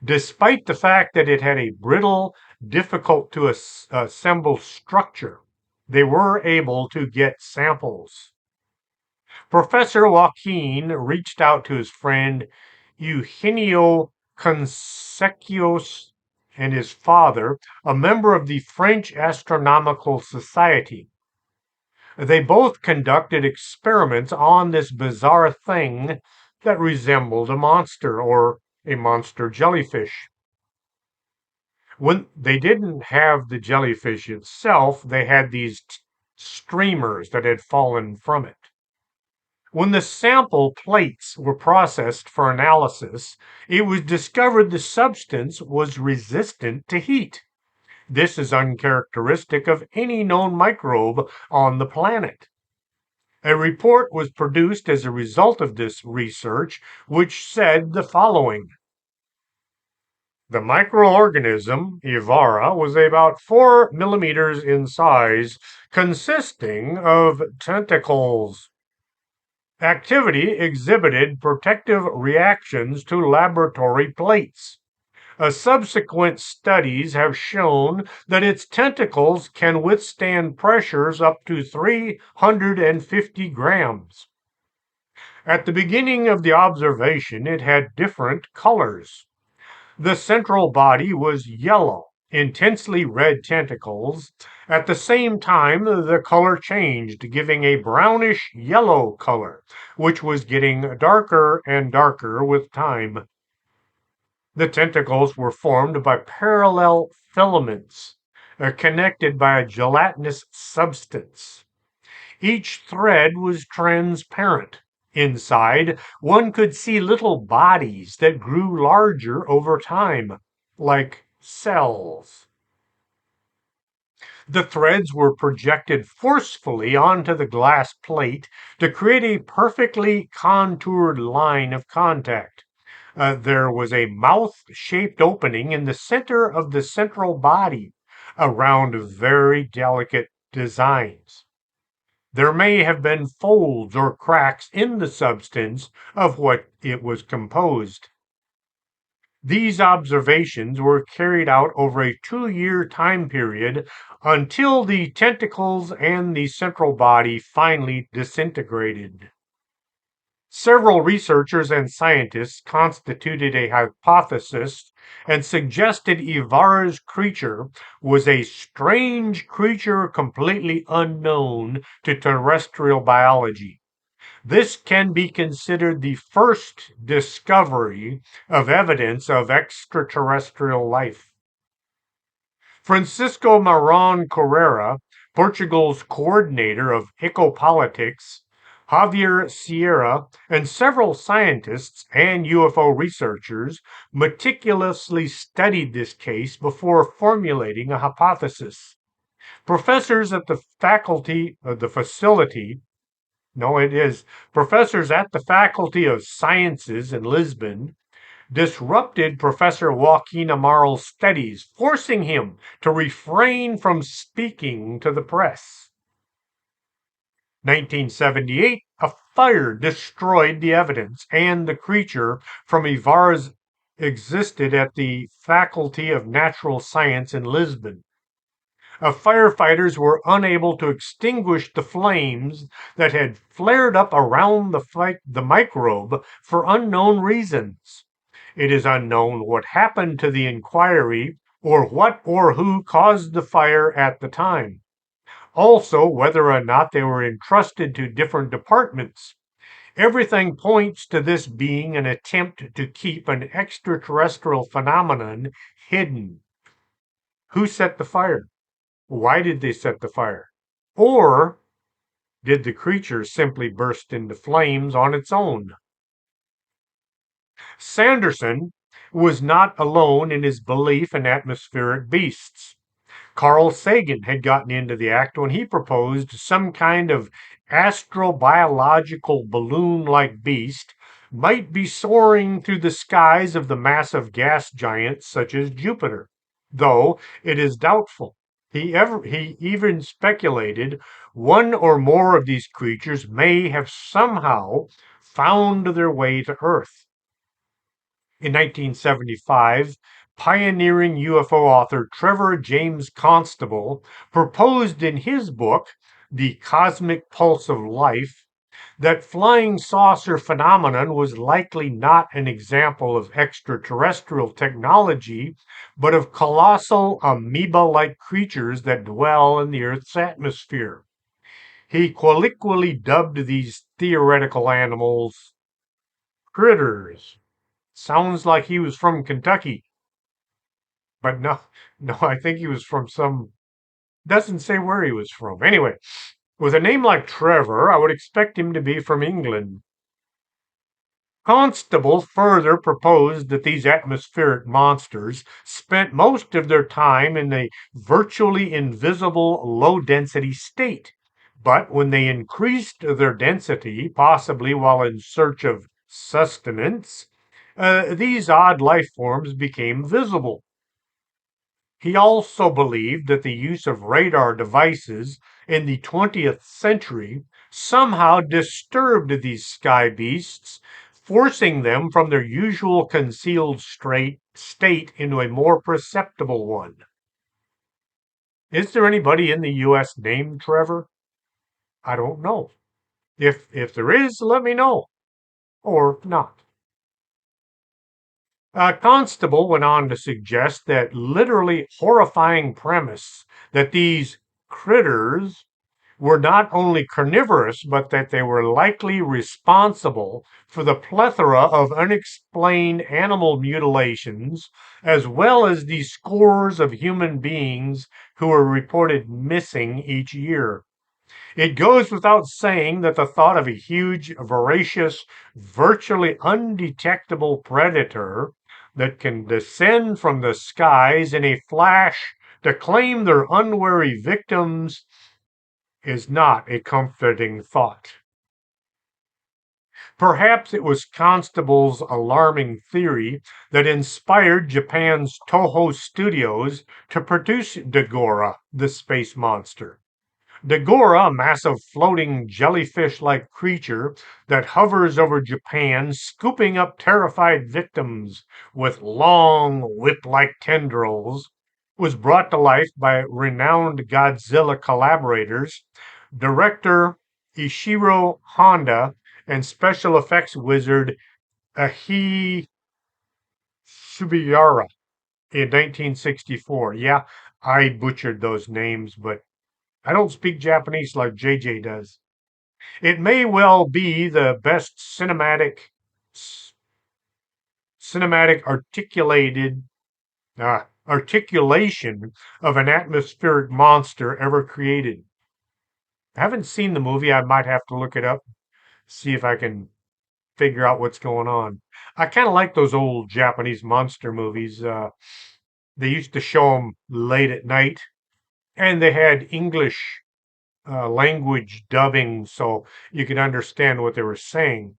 Despite the fact that it had a brittle, difficult to assemble structure, they were able to get samples. Professor Joaquin reached out to his friend Eugenio Consequios and his father, a member of the French Astronomical Society. They both conducted experiments on this bizarre thing that resembled a monster or a monster jellyfish. When they didn't have the jellyfish itself, they had these streamers that had fallen from it. When the sample plates were processed for analysis, it was discovered the substance was resistant to heat. This is uncharacteristic of any known microbe on the planet. A report was produced as a result of this research, which said the following. The microorganism, Evara, was about 4 millimeters in size, consisting of tentacles. Activity exhibited protective reactions to laboratory plates. Subsequent studies have shown that its tentacles can withstand pressures up to 350 grams. At the beginning of the observation, it had different colors. The central body was yellow, intensely red tentacles. At the same time, the color changed, giving a brownish yellow color, which was getting darker and darker with time. The tentacles were formed by parallel filaments connected by a gelatinous substance. Each thread was transparent. Inside, one could see little bodies that grew larger over time, like cells. The threads were projected forcefully onto the glass plate to create a perfectly contoured line of contact. There was a mouth-shaped opening in the center of the central body around very delicate designs. There may have been folds or cracks in the substance of what it was composed. These observations were carried out over a 2-year time period until the tentacles and the central body finally disintegrated. Several researchers and scientists constituted a hypothesis and suggested Evara's creature was a strange creature completely unknown to terrestrial biology. This can be considered the first discovery of evidence of extraterrestrial life. Francisco Maron Correa, Portugal's coordinator of ecopolitics, Javier Sierra, and several scientists and UFO researchers meticulously studied this case before formulating a hypothesis. Professors at the faculty of the facility No, it is. Professors at the Faculty of Sciences in Lisbon disrupted Professor Joaquin Amaral's studies, forcing him to refrain from speaking to the press. 1978, a fire destroyed the evidence, and the creature from Ivars existed at the Faculty of Natural Science in Lisbon. Firefighters were unable to extinguish the flames that had flared up around the microbe for unknown reasons. It is unknown what happened to the inquiry or what or who caused the fire at the time. Also, whether or not they were entrusted to different departments. Everything points to this being an attempt to keep an extraterrestrial phenomenon hidden. Who set the fire? Why did they set the fire? Or did the creature simply burst into flames on its own? Sanderson was not alone in his belief in atmospheric beasts. Carl Sagan had gotten into the act when he proposed some kind of astrobiological balloon like beast might be soaring through the skies of the massive gas giants such as Jupiter, though it is doubtful. He even speculated one or more of these creatures may have somehow found their way to Earth. In 1975, pioneering UFO author Trevor James Constable proposed in his book, The Cosmic Pulse of Life, that flying saucer phenomenon was likely not an example of extraterrestrial technology, but of colossal amoeba-like creatures that dwell in the Earth's atmosphere. He colloquially dubbed these theoretical animals critters. Sounds like he was from Kentucky, but no, I think he was from doesn't say where he was from. Anyway, with a name like Trevor, I would expect him to be from England. Constable further proposed that these atmospheric monsters spent most of their time in a virtually invisible low density state. But when they increased their density, possibly while in search of sustenance, these odd life forms became visible. He also believed that the use of radar devices in the 20th century somehow disturbed these sky beasts, forcing them from their usual concealed state into a more perceptible one. Is there anybody in the U.S. named Trevor? I don't know. If there is, let me know. Or not. Constable went on to suggest that literally horrifying premise that these critters were not only carnivorous, but that they were likely responsible for the plethora of unexplained animal mutilations, as well as the scores of human beings who are reported missing each year. It goes without saying that the thought of a huge, voracious, virtually undetectable predator that can descend from the skies in a flash to claim their unwary victims is not a comforting thought. Perhaps it was Constable's alarming theory that inspired Japan's Toho Studios to produce Dagora, the space monster. Dagora, a massive floating jellyfish-like creature that hovers over Japan, scooping up terrified victims with long whip-like tendrils, was brought to life by renowned Godzilla collaborators, director Ishiro Honda and special effects wizard Ahi Subiyara in 1964. Yeah, I butchered those names, but I don't speak Japanese like JJ does. It may well be the best cinematic articulated. articulation of an atmospheric monster ever created. I haven't seen the movie. I might have to look it up, see if I can figure out what's going on. I kind of like those old Japanese monster movies. They used to show them late at night, and they had English language dubbing so you could understand what they were saying.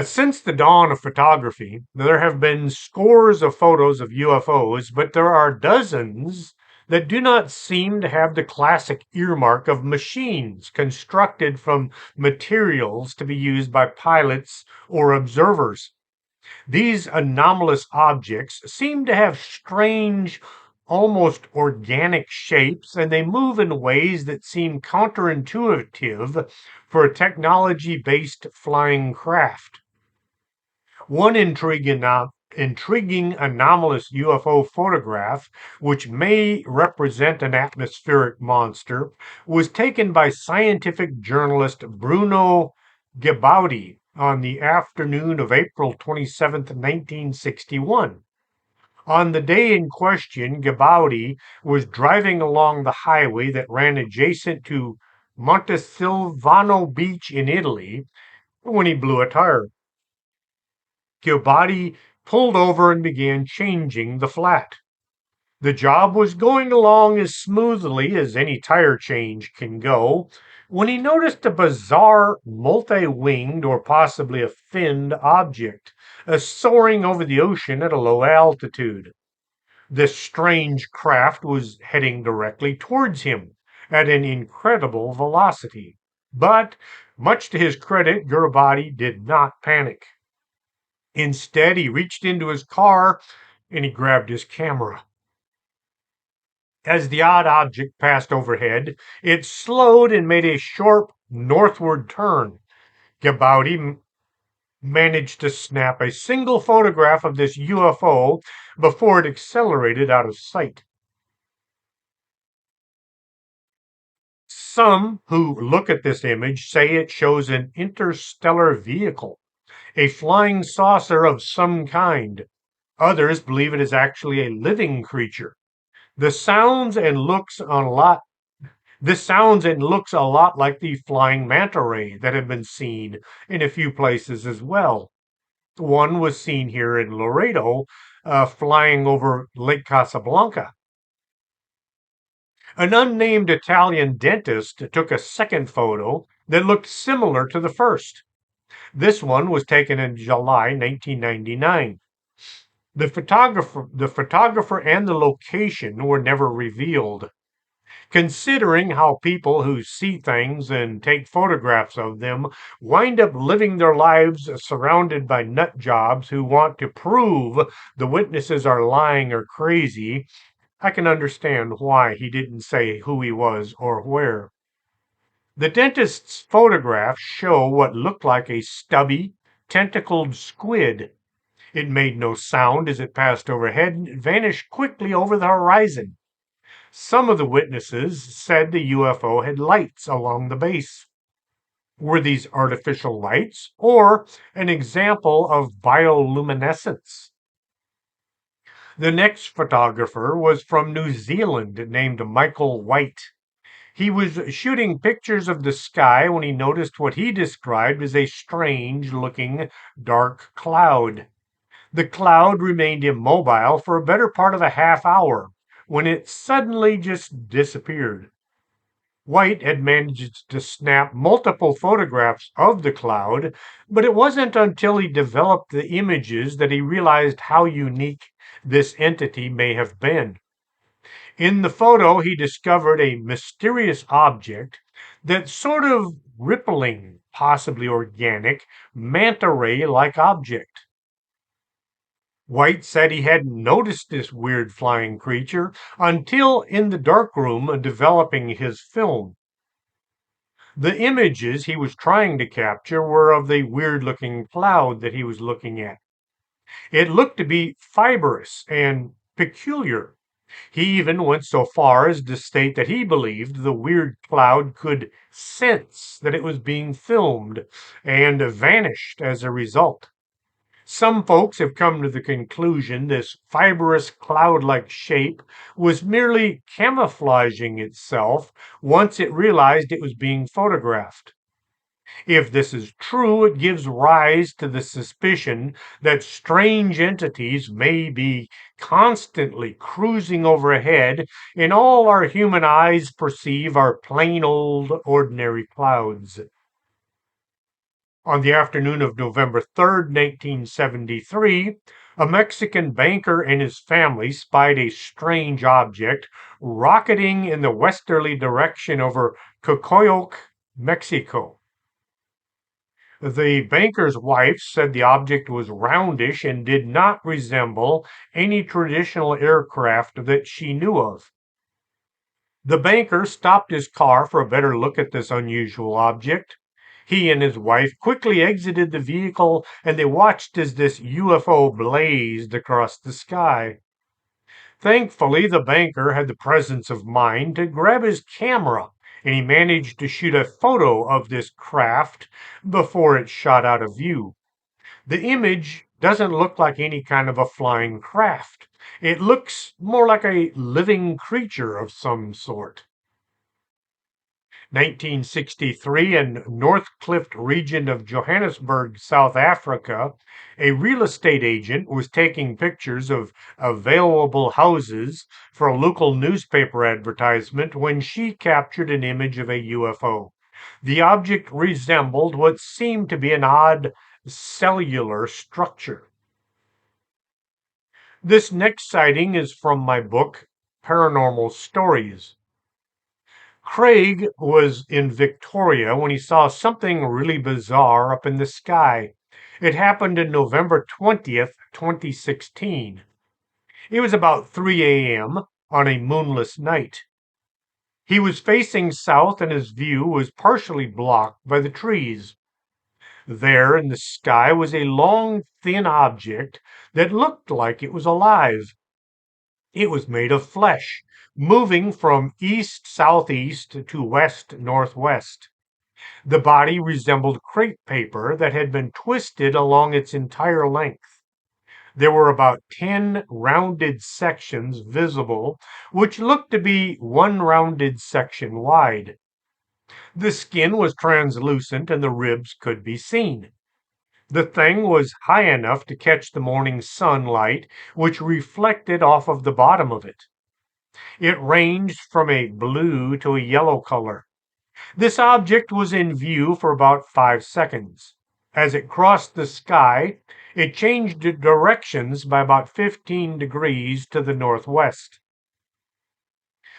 Since the dawn of photography, there have been scores of photos of UFOs, but there are dozens that do not seem to have the classic earmark of machines constructed from materials to be used by pilots or observers. These anomalous objects seem to have strange, almost organic shapes, and they move in ways that seem counterintuitive for a technology based flying craft. One intriguing anomalous UFO photograph, which may represent an atmospheric monster, was taken by scientific journalist Bruno Gebaudi on the afternoon of April 27th, 1961. On the day in question, Gebaudi was driving along the highway that ran adjacent to Montesilvano Beach in Italy when he blew a tire. Gilbody pulled over and began changing the flat. The job was going along as smoothly as any tire change can go when he noticed a bizarre multi winged or possibly a finned object soaring over the ocean at a low altitude. This strange craft was heading directly towards him at an incredible velocity. But, much to his credit, Garibaldi did not panic. Instead, he reached into his car and he grabbed his camera. As the odd object passed overhead, it slowed and made a sharp northward turn. Garibaldi managed to snap a single photograph of this UFO before it accelerated out of sight. Some who look at this image say it shows an interstellar vehicle, a flying saucer of some kind. Others believe it is actually a living creature. The sounds and looks on a lot This sounds and looks a lot like the flying manta ray that have been seen in a few places as well. One was seen here in Laredo, flying over Lake Casablanca. An unnamed Italian dentist took a second photo that looked similar to the first. This one was taken in July 1999. The photographer and the location were never revealed. Considering how people who see things and take photographs of them wind up living their lives surrounded by nut jobs who want to prove the witnesses are lying or crazy, I can understand why he didn't say who he was or where. The dentist's photographs show what looked like a stubby, tentacled squid. It made no sound as it passed overhead and vanished quickly over the horizon. Some of the witnesses said the UFO had lights along the base. Were these artificial lights or an example of bioluminescence? The next photographer was from New Zealand named Michael White. He was shooting pictures of the sky when he noticed what he described as a strange looking dark cloud. The cloud remained immobile for a better part of a half hour when it suddenly just disappeared. White had managed to snap multiple photographs of the cloud, but it wasn't until he developed the images that he realized how unique this entity may have been. In the photo, he discovered a mysterious object that sort of rippling, possibly organic, manta ray like object. White said he hadn't noticed this weird flying creature until in the darkroom developing his film. The images he was trying to capture were of the weird looking cloud that he was looking at. It looked to be fibrous and peculiar. He even went so far as to state that he believed the weird cloud could sense that it was being filmed and vanished as a result. Some folks have come to the conclusion this fibrous cloud like shape was merely camouflaging itself once it realized it was being photographed. If this is true, it gives rise to the suspicion that strange entities may be constantly cruising overhead, and all our human eyes perceive are plain old ordinary clouds. On the afternoon of November 3rd, 1973, a Mexican banker and his family spied a strange object rocketing in the westerly direction over Cocoyoc, Mexico. The banker's wife said the object was roundish and did not resemble any traditional aircraft that she knew of. The banker stopped his car for a better look at this unusual object. He and his wife quickly exited the vehicle and they watched as this UFO blazed across the sky. Thankfully, the banker had the presence of mind to grab his camera and he managed to shoot a photo of this craft before it shot out of view. The image doesn't look like any kind of a flying craft. It looks more like a living creature of some sort. 1963 in Northcliffe region of Johannesburg, South Africa, a real estate agent was taking pictures of available houses for a local newspaper advertisement when she captured an image of a UFO. The object resembled what seemed to be an odd cellular structure. This next sighting is from my book, Paranormal Stories. Craig was in Victoria when he saw something really bizarre up in the sky. It happened in November 20th, 2016. It was about 3 a.m. on a moonless night. He was facing south and his view was partially blocked by the trees. There in the sky was a long, thin object that looked like it was alive. It was made of flesh, moving from east southeast to west northwest. The body resembled crepe paper that had been twisted along its entire length. There were about 10 rounded sections visible, which looked to be one rounded section wide. The skin was translucent and the ribs could be seen. The thing was high enough to catch the morning sunlight, which reflected off of the bottom of it. It ranged from a blue to a yellow color. This object was in view for about 5 seconds. As it crossed the sky, it changed directions by about 15 degrees to the northwest.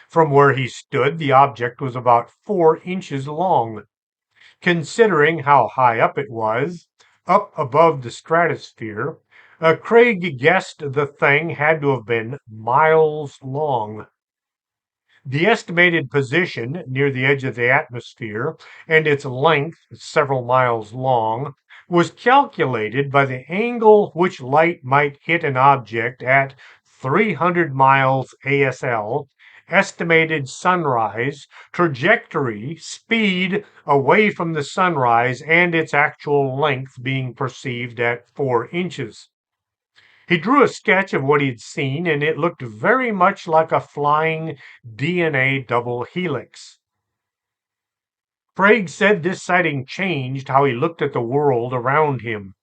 From where he stood, the object was about 4 inches long. Considering how high up it was, up above the stratosphere, Craig guessed the thing had to have been miles long. The estimated position near the edge of the atmosphere and its length, several miles long, was calculated by the angle which light might hit an object at 300 miles ASL, estimated sunrise, trajectory, speed away from the sunrise, and its actual length being perceived at 4 inches. He drew a sketch of what he'd seen, and it looked very much like a flying DNA double helix. Craig said this sighting changed how he looked at the world around him.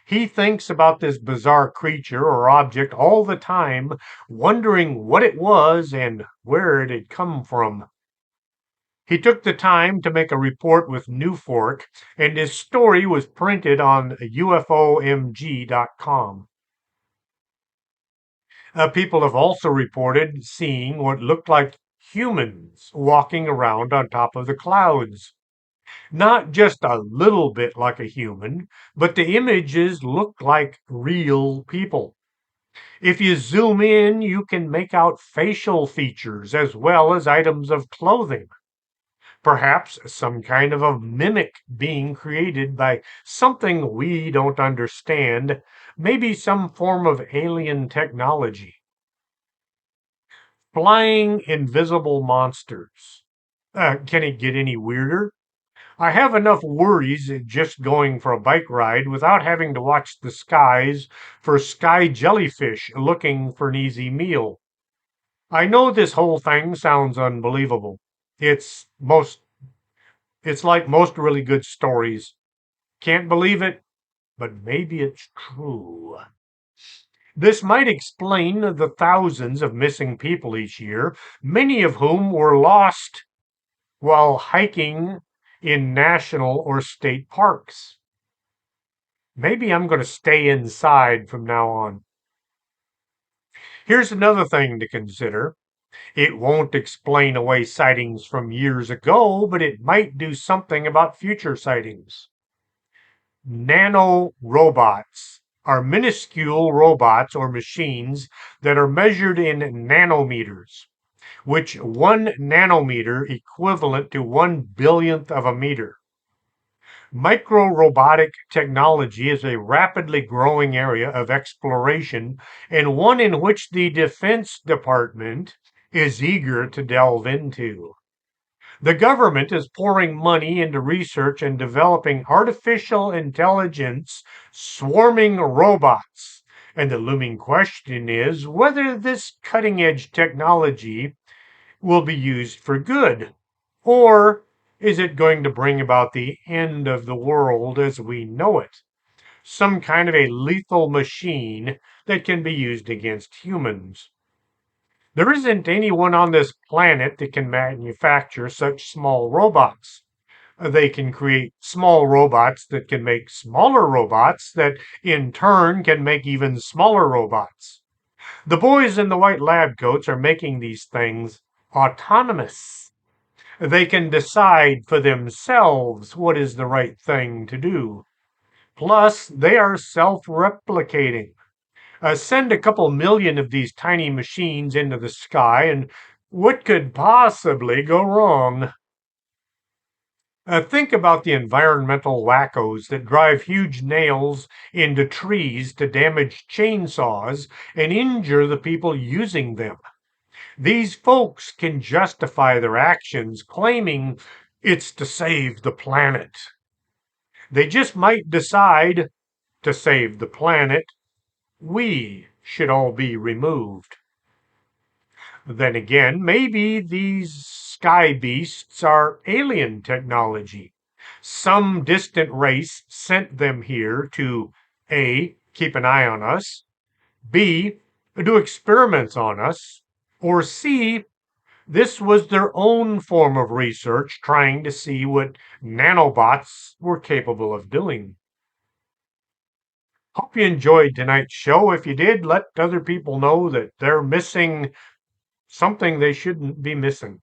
He thinks about this bizarre creature or object all the time, wondering what it was and where it had come from. He took the time to make a report with Newfork, and his story was printed on UFOMG.com. People have also reported seeing what looked like humans walking around on top of the clouds. Not just a little bit like a human, but the images look like real people. If you zoom in, you can make out facial features as well as items of clothing. Perhaps some kind of a mimic being created by something we don't understand, maybe some form of alien technology. Flying invisible monsters. Can it get any weirder? I have enough worries just going for a bike ride without having to watch the skies for sky jellyfish looking for an easy meal. I know this whole thing sounds unbelievable. It's most it's like most really good stories. Can't believe it, but maybe it's true. This might explain the thousands of missing people each year, many of whom were lost while hiking in national or state parks. Maybe I'm going to stay inside from now on. Here's another thing to consider. It won't explain away sightings from years ago, but it might do something about future sightings. Nanorobots are minuscule robots or machines that are measured in nanometers, which 1 nanometer equivalent to 1 billionth of a meter. Micro-robotic technology is a rapidly growing area of exploration and one in which the Defense Department is eager to delve into. The government is pouring money into research and developing artificial intelligence swarming robots. And the looming question is whether this cutting edge technology will be used for good, or is it going to bring about the end of the world as we know it? Some kind of a lethal machine that can be used against humans. There isn't anyone on this planet that can manufacture such small robots. They can create small robots that can make smaller robots that in turn can make even smaller robots. The boys in the white lab coats are making these things autonomous. They can decide for themselves what is the right thing to do. Plus, they are self replicating. Send a couple million of these tiny machines into the sky, and what could possibly go wrong? Think about the environmental wackos that drive huge nails into trees to damage chainsaws and injure the people using them. These folks can justify their actions claiming it's to save the planet. They just might decide to save the planet, we should all be removed. Then again, maybe these sky beasts are alien technology. Some distant race sent them here to A, keep an eye on us, B, do experiments on us, or C, this was their own form of research trying to see what nanobots were capable of doing. Hope you enjoyed tonight's show. If you did, let other people know that they're missing something they shouldn't be missing.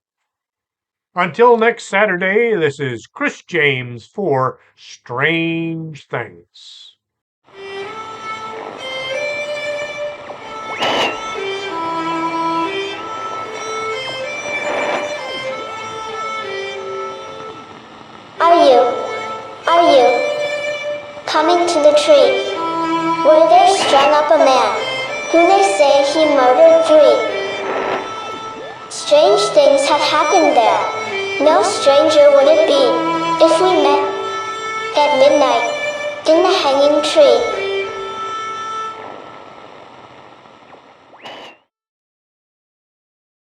Until next Saturday, this is Chris James for Strange Things. Are you coming to the tree where they strung up a man who they say he murdered 3? Strange things have happened there. No stranger would it be if we met at midnight in the hanging tree.